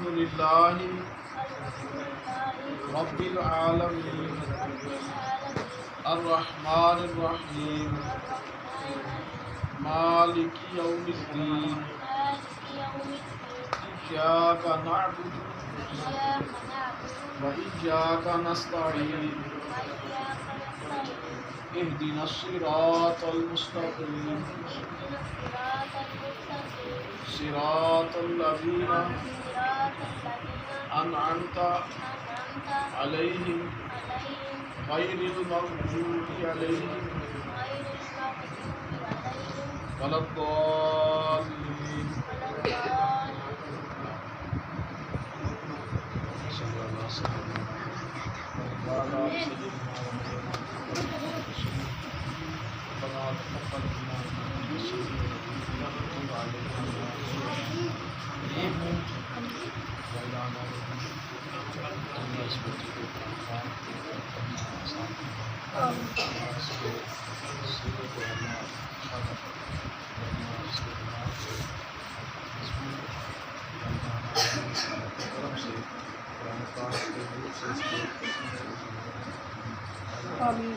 अल्हम्दुलिल्लाहि रब्बिल आलमीन अर्रहमानिर रहीम मालिकी यौमिद्दीन इय्याका नअबुदु व इय्याका नस्तईन इहदिनस सिरातल मुस्तकीम सिरातल लज़ीना अनअमता अलैहिम गैरिल मग़ज़ूबि अलैहिम वलद्दाल्लीन। आमीन।